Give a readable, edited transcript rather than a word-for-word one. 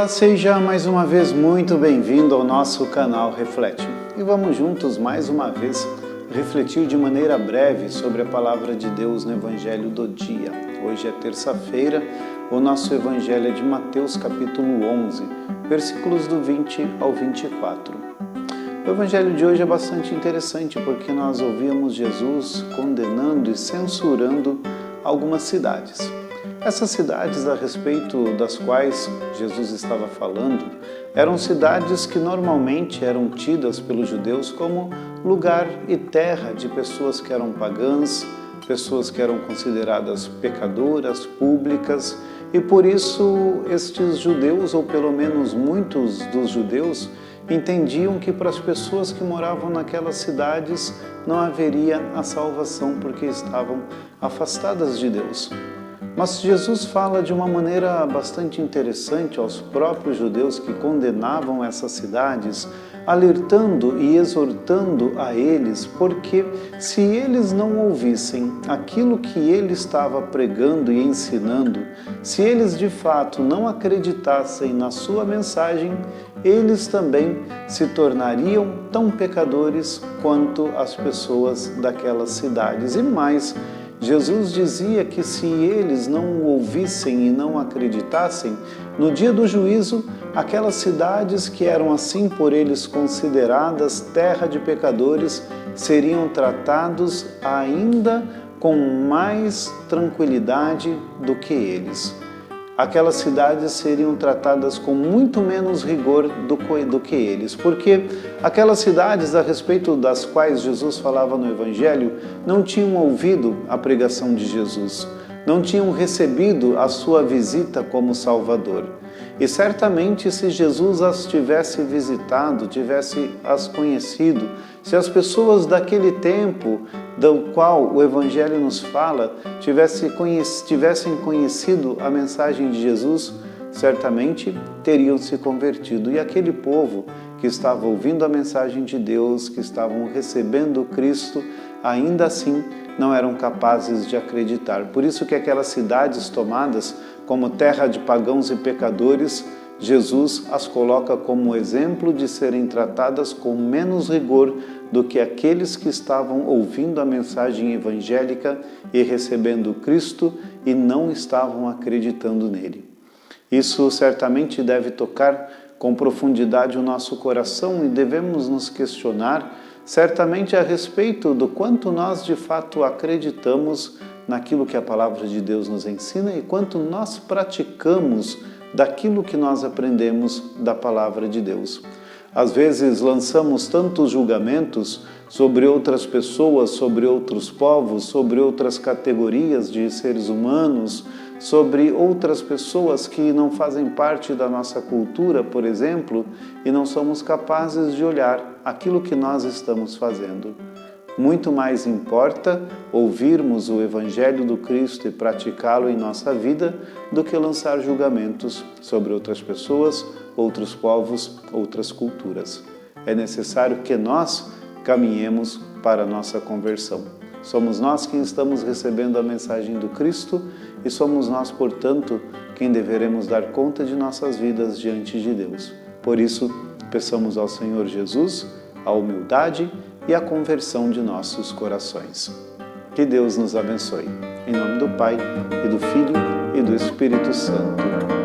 seja mais uma vez muito bem-vindo ao nosso canal Reflete. E vamos juntos mais uma vez refletir de maneira breve sobre a Palavra de Deus no Evangelho do dia. Hoje é terça-feira, o nosso Evangelho é de Mateus capítulo 11, versículos do 20 ao 24. O Evangelho de hoje é bastante interessante porque nós ouvimos Jesus condenando e censurando algumas cidades. Essas cidades a respeito das quais Jesus estava falando eram cidades que normalmente eram tidas pelos judeus como lugar e terra de pessoas que eram pagãs, pessoas que eram consideradas pecadoras públicas, e por isso estes judeus, ou pelo menos muitos dos judeus, entendiam que para as pessoas que moravam naquelas cidades não haveria a salvação porque estavam afastadas de Deus. Mas Jesus fala de uma maneira bastante interessante aos próprios judeus que condenavam essas cidades, alertando e exortando a eles, porque se eles não ouvissem aquilo que ele estava pregando e ensinando, se eles de fato não acreditassem na sua mensagem, eles também se tornariam tão pecadores quanto as pessoas daquelas cidades. E mais, Jesus dizia que se eles não o ouvissem e não acreditassem, no dia do juízo, aquelas cidades que eram assim por eles consideradas terra de pecadores, seriam tratados ainda com mais tranquilidade do que eles. Aquelas cidades seriam tratadas com muito menos rigor do que eles, porque aquelas cidades a respeito das quais Jesus falava no Evangelho não tinham ouvido a pregação de Jesus, não tinham recebido a sua visita como Salvador. E certamente se Jesus as tivesse visitado, tivesse as conhecido, se as pessoas daquele tempo do qual o Evangelho nos fala tivessem conhecido a mensagem de Jesus, certamente teriam se convertido. E aquele povo que estava ouvindo a mensagem de Deus, que estavam recebendo Cristo, ainda assim não eram capazes de acreditar. Por isso que aquelas cidades tomadas como terra de pagãos e pecadores, Jesus as coloca como exemplo de serem tratadas com menos rigor do que aqueles que estavam ouvindo a mensagem evangélica e recebendo Cristo e não estavam acreditando nele. Isso certamente deve tocar com profundidade o nosso coração e devemos nos questionar certamente a respeito do quanto nós de fato acreditamos naquilo que a Palavra de Deus nos ensina e quanto nós praticamos daquilo que nós aprendemos da Palavra de Deus. Às vezes lançamos tantos julgamentos sobre outras pessoas, sobre outros povos, sobre outras categorias de seres humanos, sobre outras pessoas que não fazem parte da nossa cultura, por exemplo, e não somos capazes de olhar aquilo que nós estamos fazendo. Muito mais importa ouvirmos o Evangelho do Cristo e praticá-lo em nossa vida do que lançar julgamentos sobre outras pessoas, outros povos, outras culturas. É necessário que nós caminhemos para a nossa conversão. Somos nós quem estamos recebendo a mensagem do Cristo e somos nós, portanto, quem deveremos dar conta de nossas vidas diante de Deus. Por isso, peçamos ao Senhor Jesus a humildade e a conversão de nossos corações. Que Deus nos abençoe. Em nome do Pai, e do Filho, e do Espírito Santo.